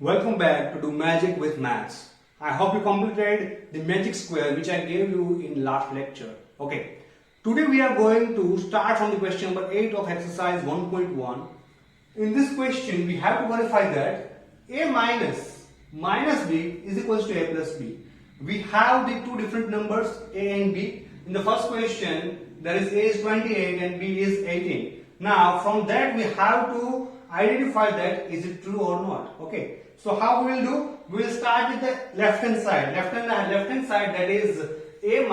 Welcome back to Do Magic with Maths. I hope you completed the magic square which I gave you in last lecture. Okay. Today we are going to start from the question number 8 of exercise 1.1. In this question we have to verify that a minus b is equals to a plus b. We have the two different numbers a and b. In the first question there is a is 28 and b is 18. Now from that we have to identify that is it true or not. Okay. So how we will do? We will start with the left hand side. Left hand side, that is a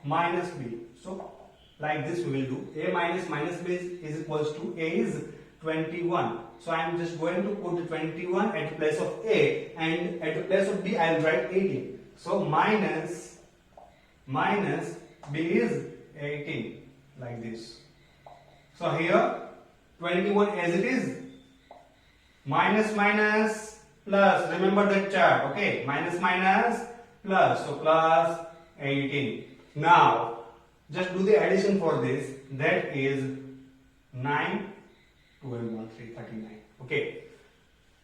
minus b. So like this we will do. A minus b is equals to a is 21. So I am just going to put the 21 at the place of a, and at the place of b I will write 18. So minus b is 18 like this. So here 21 as it is, minus plus, remember that chart, okay, minus plus, so plus 18. Now just do the addition for this, that is 9, 12, 1, 3, 39, okay.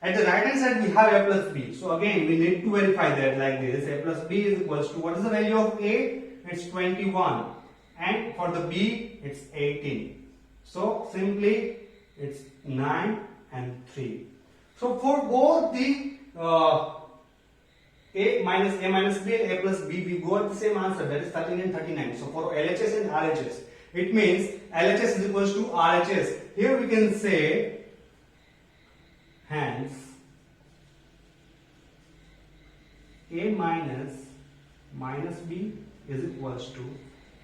At the right hand side we have a plus b, so again we need to verify that like this, a plus b is equals to, what is the value of a? It's 21, and for the b it's 18. So simply it's 9 and 3. So for both the a minus b and a plus b, we got the same answer, that is 13 and 39. So for LHS and RHS, it means LHS is equals to RHS. Here we can say, hence a minus b is equals to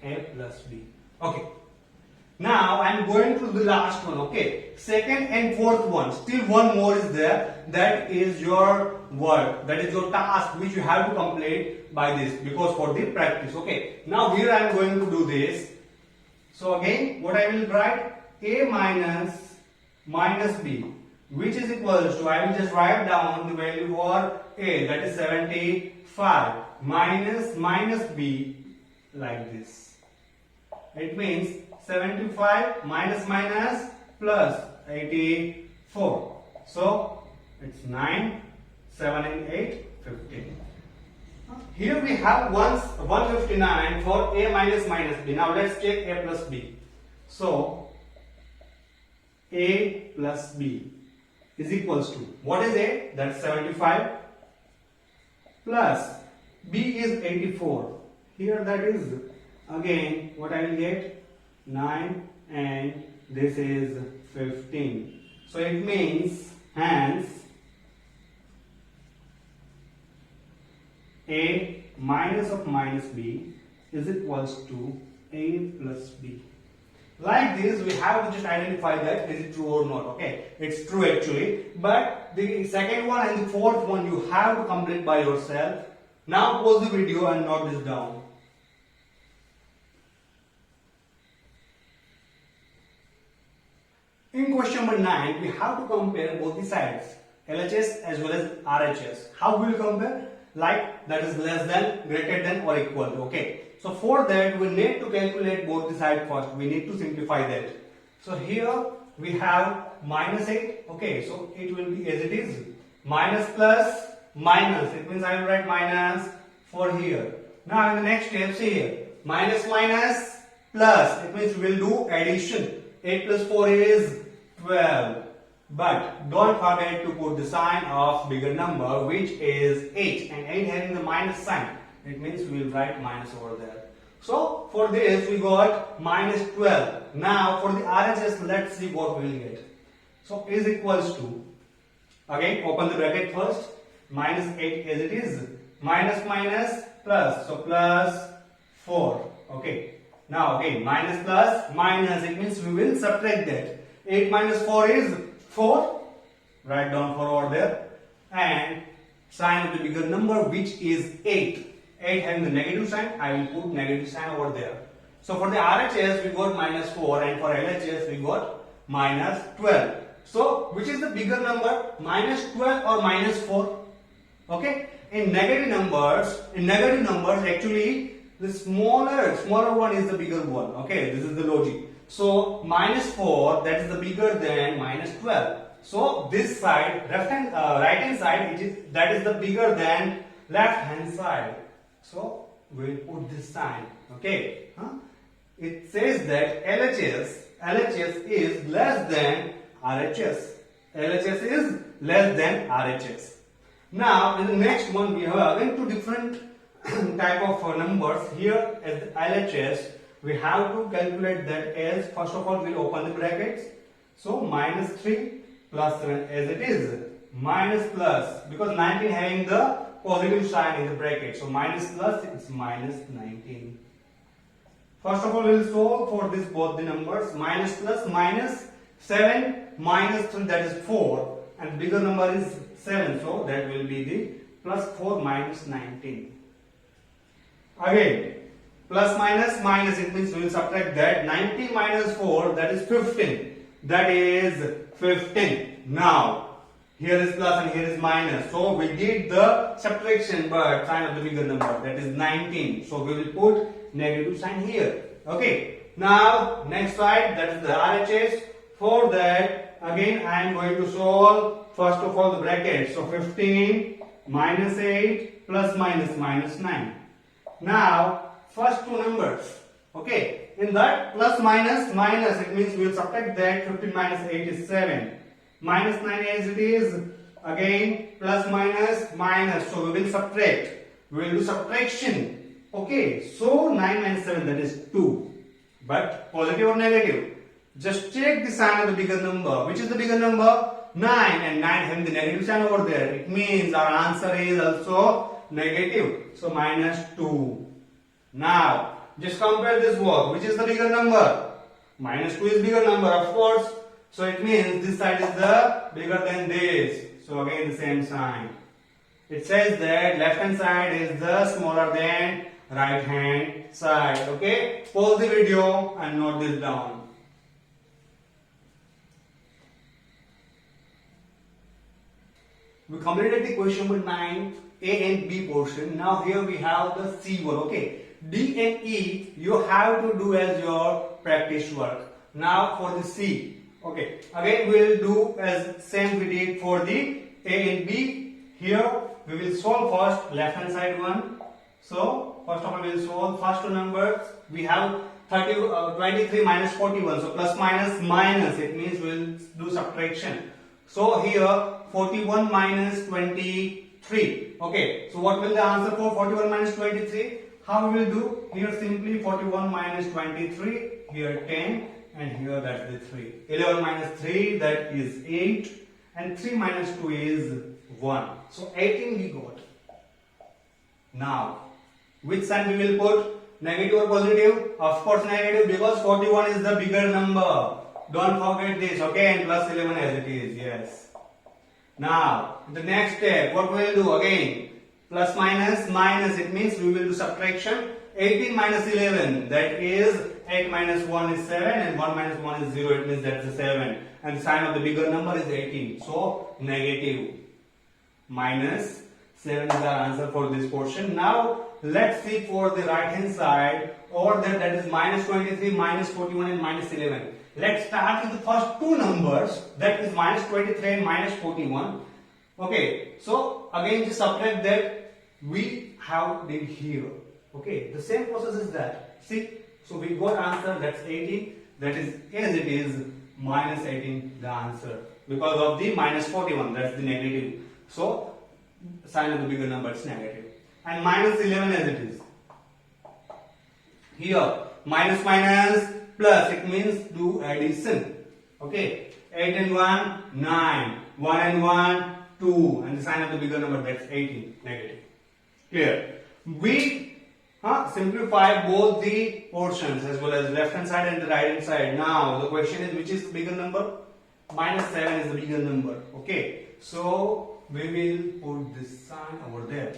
a plus b. Okay. Now I am going to the last one, okay. Second and fourth one, still one more is there. That is your work, that is your task which you have to complete by this, because for the practice, okay. Now here I am going to do this. So again, what I will write, a minus b, which is equals to, I will just write down the value for a, that is 75, minus b like this. It means 75 minus plus 84. So it's 9, 7 and 8, 15. Here we have 159 for a minus b. Now let's check a plus b. So a plus b is equals to, what is a? That's 75 plus b is 84. Here that is again what I will get, 9 and this is 15. So it means hence a minus of minus b is equals to a plus b. Like this we have to just identify that is it true or not. Okay, it's true actually, but the second one and the fourth one you have to complete by yourself. Now pause the video and note this down. In question number 9, we have to compare both the sides, LHS as well as RHS. How will we compare? Like that is less than, greater than or equal to, okay. So for that we need to calculate both the sides first. We need to simplify that. So here we have minus 8, okay. So it will be as it is. Minus plus minus, it means I will write minus for here. Now in the next step, see here, minus plus, it means we will do addition. 8 plus 4 is 12. But don't forget to put the sign of bigger number, which is 8. And 8 having the minus sign, it means we will write minus over there. So for this we got minus 12. Now for the RHS, let's see what we will get. So is equals to, again open the bracket first, minus 8 as it is, minus plus, so plus 4. Okay. Now again minus plus minus, it means we will subtract that. 8 minus 4 is 4. Write down 4 over there. And sign of the bigger number, which is 8. 8 having the negative sign, I will put negative sign over there. So for the RHS we got minus 4 and for LHS we got minus 12. So which is the bigger number, minus 12 or minus 4? Okay. In negative numbers actually the smaller one is the bigger one. Okay, this is the logic. So minus 4, that is the bigger than minus 12. So this side, right hand side, that is the bigger than left hand side. So we'll put this sign. Okay. It says that LHS is less than RHS. LHS is less than RHS. Now in the next one we have again two different type of numbers. Here as the LHS, we have to calculate that as first of all we'll open the brackets. So minus 3 plus 7 as it is. Minus plus, because 19 having the positive sign in the bracket. So minus plus, it's minus 19. First of all we'll solve for this both the numbers. Minus plus minus 7 minus 3, that is 4. And the bigger number is 7. So that will be the plus 4 minus 19. Again, plus minus minus, it means we will subtract that. 19 minus 4, that is 15. That is 15. Now, here is plus and here is minus. So we did the subtraction, but sign of the bigger number, that is 19. So we will put negative sign here. Okay. Now, next side, that is the RHS. For that, again I am going to solve first of all the bracket. So 15 minus 8 plus minus minus 9. Now, first two numbers. Okay. In that plus minus minus, it means we will subtract that. 15 minus 8 is 7. Minus 9 as it is. Again, plus minus minus. So we will subtract. We will do subtraction. Okay. So 9 minus 7, that is 2. But positive or negative? Just check the sign of the bigger number. Which is the bigger number? 9. And 9 having the negative sign over there. It means our answer is also negative. So minus 2. Now, just compare this work. Which is the bigger number? Minus 2 is bigger number, of course. So it means this side is the bigger than this. So again the same sign. It says that left hand side is the smaller than right hand side. Okay. Pause the video and note this down. We completed the question number 9, A and B portion. Now here we have the C one. Okay. D and E you have to do as your practice work. Now for the C. Okay, again we will do as same we did for the A and B. Here we will solve first left hand side one. So first of all we will solve first two numbers. We have 23 minus 41. So plus minus minus, it means we will do subtraction. So here 41 minus 23. Okay, so what will the answer for 41 minus 23? How we will do? Here simply 41 minus 23. Here 10. And here that's the 3. 11 minus 3, that is 8. And 3 minus 2 is 1. So 18 we got. Now, which sign we will put? Negative or positive? Of course negative, because 41 is the bigger number. Don't forget this, okay? And plus 11 as it is, yes. Now, the next step, what we will do again? Plus minus minus, it means we will do subtraction. 18 minus 11, that is 8 minus 1 is 7 and 1 minus 1 is 0, it means that's a 7. And the sign of the bigger number is 18. So, negative. Minus 7 is our answer for this portion. Now, let's see for the right hand side. Over there, that is minus 23, minus 41 and minus 11. Let's start with the first two numbers. That is minus 23 and minus 41. Okay, so again just subtract that. We have did here. Okay, the same process is that. See, so we got answer, that's 18. That is as it is minus 18 the answer. Because of the minus 41, that's the negative. So sign of the bigger number is negative. And minus 11 as it is. Here minus minus plus, it means do addition. Okay, 8 and 1, 9. 1 and 1, 2. And the sign of the bigger number, that's 18, negative. Clear? We simplify both the portions as well as left hand side and the right hand side. Now the question is, which is the bigger number? Minus 7 is the bigger number. Okay, so we will put this sign over there.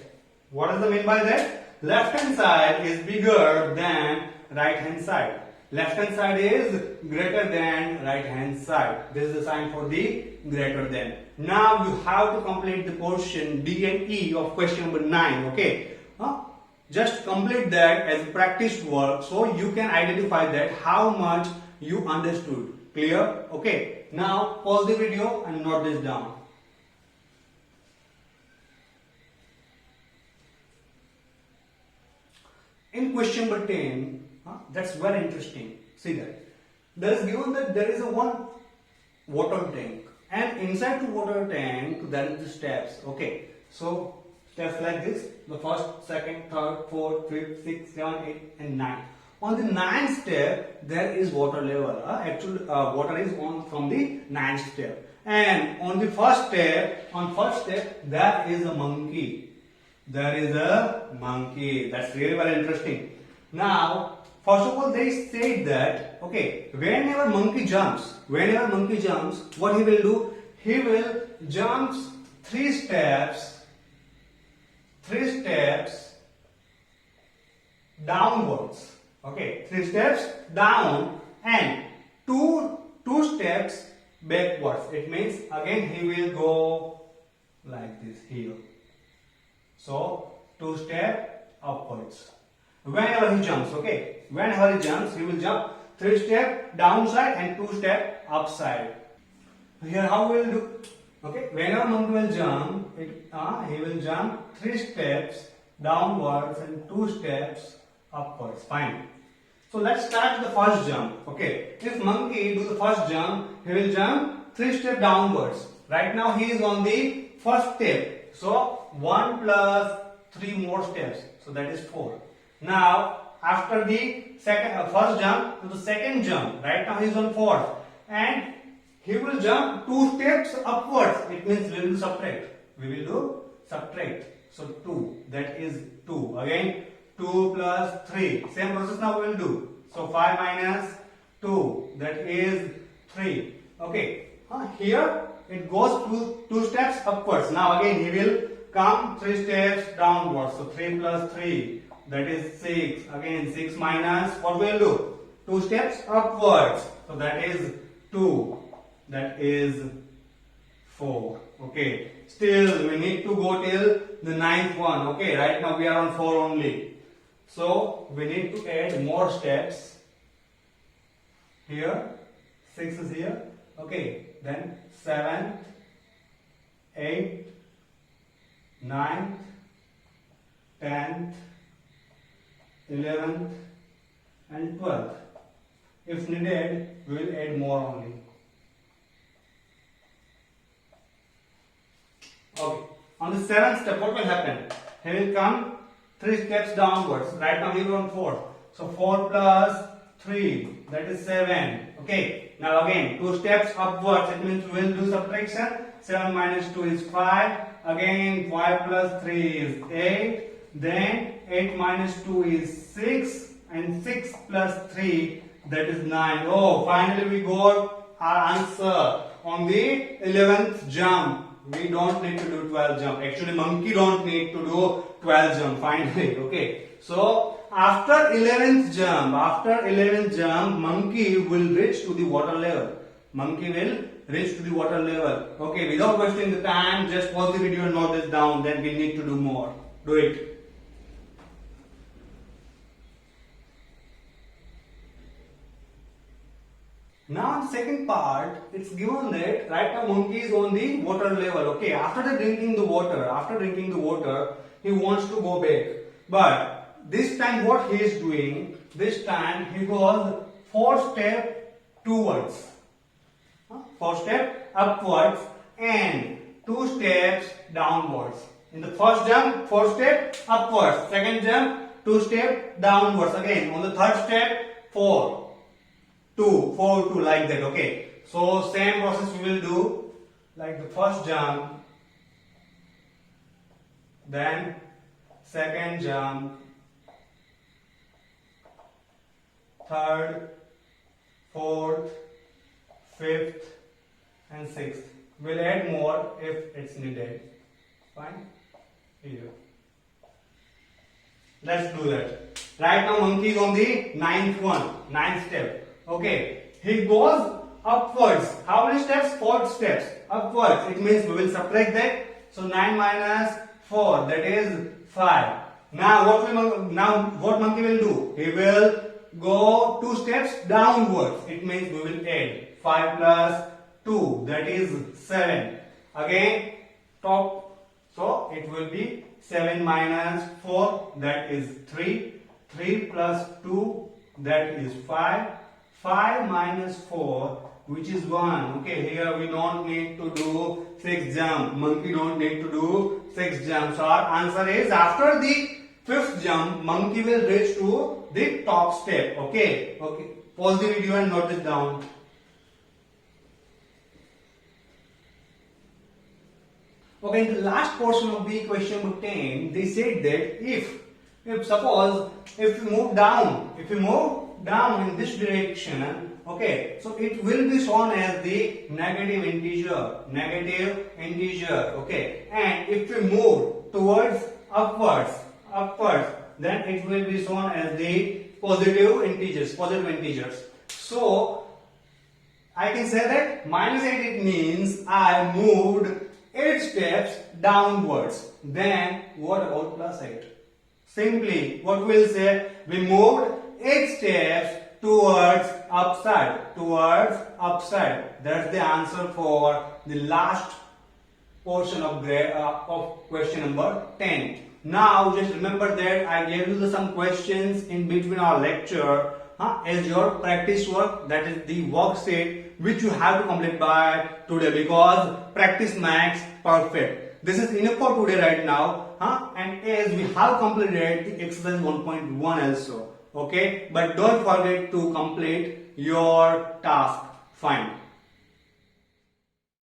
What does it mean by that? Left hand side is bigger than right hand side. Left hand side is greater than right hand side. This is the sign for the greater than. Now you have to complete the portion D and E of question number 9. Okay. Just complete that as practice work, so you can identify that how much you understood. Clear? Okay. Now pause the video and note this down. In question number 10, that's very interesting. See that. There is given that there is a one water tank, and inside the water tank there is the steps. Okay. So steps like this: the first, second, third, fourth, fifth, sixth, seventh, eighth, and ninth. On the ninth step, there is water level. Actually, water is on from the ninth step. And on the first step, there is a monkey. There is a monkey. That's really very interesting. Now, first of all, they said that, okay, whenever monkey jumps, what he will do? He will jump three steps downwards. Okay, 3 steps down and two steps backwards. It means again he will go like this here. So 2 steps upwards. Whenever he jumps, okay, he will jump 3 steps downside and 2 steps upside. Here how we will do? Okay, whenever monkey will jump, he will jump 3 steps downwards and 2 steps upwards. Fine. So let's start the first jump. Okay, if monkey do the first jump, he will jump 3 steps downwards. Right now he is on the first step. So 1 plus 3 more steps. So that is 4. Now after the first jump to the second jump, right now he is on 4th, and he will jump 2 steps upwards. It means we will subtract. We will do subtract. So 2. That is 2. Again 2 plus 3. Same process now we will do. So 5 minus 2. That is 3. Okay. Here it goes 2 steps upwards. Now again he will come 3 steps downwards. So 3 plus 3. That is 6. Again 6 minus, what we will do? 2 steps upwards. So that is 2. That is 4. Okay. Still we need to go till the ninth one. Okay. Right now we are on 4 only. So we need to add more steps. Here 6 is here. Okay. Then 7th, 8th, 9th, 10th, 11th and 12th. If needed, we will add more only. Okay. On the 7th step, what will happen? He will come 3 steps downwards. Right now he is on 4. So 4 plus 3, that is 7. Okay. Now again 2 steps upwards. It means we will do subtraction. 7 minus 2 is 5. Again 5 plus 3 is 8. Then 8 minus 2 is 6. And 6 plus 3, that is 9. Oh, finally we got our answer on the 11th jump. We don't need to do 12 jump. Actually, monkey don't need to do 12 jump finally. Okay. So after 11th jump, monkey will reach to the water level. Okay. Without wasting the time, just pause the video and note this down. Then we need to do more. Do it. Now in the second part, it's given that right now monkey is on the water level. Okay, after drinking the water, he wants to go back. But this time what he is doing? This time he goes 4 steps towards, 4 steps upwards and 2 steps downwards. In the first jump, 4 steps upwards. Second jump, 2 steps downwards. Again on the third step, 4. 2, 4, 2 like that. Okay. So same process we will do like the first jump, then second jump, third, fourth, fifth and sixth. We'll add more if it's needed. Fine. Here. Let's do that. Right now monkey is on the ninth step. Okay, he goes upwards. How many steps? 4 steps. Upwards. It means we will subtract that. So 9 minus 4, that is 5. Now what monkey will do? He will go 2 steps downwards. It means we will add 5 plus 2, that is 7. Again, top, so it will be 7 minus 4, that is 3. 3 plus 2, that is 5. 5 minus 4, which is 1. Okay, here we don't need to do 6 jump. Monkey don't need to do 6 jump. So our answer is after the 5th jump, monkey will reach to the top step. Okay, okay. Pause the video and note it down. Okay, in the last portion of the question number 10, they said that if suppose if you move down in this direction, okay, so it will be shown as the negative integer, okay, and if we move towards upwards, then it will be shown as the positive integers. So I can say that minus 8, it means I moved 8 steps downwards. Then what about plus 8? Simply, what we'll say, we moved 8 steps towards upside. That's the answer for the last portion of question number 10. Now, just remember that I gave you some questions in between our lecture as your practice work. That is the worksheet which you have to complete by today, because practice makes perfect. This is enough for today right now. And as we have completed the exercise 1.1 also. Okay, but don't forget to complete your task. Fine.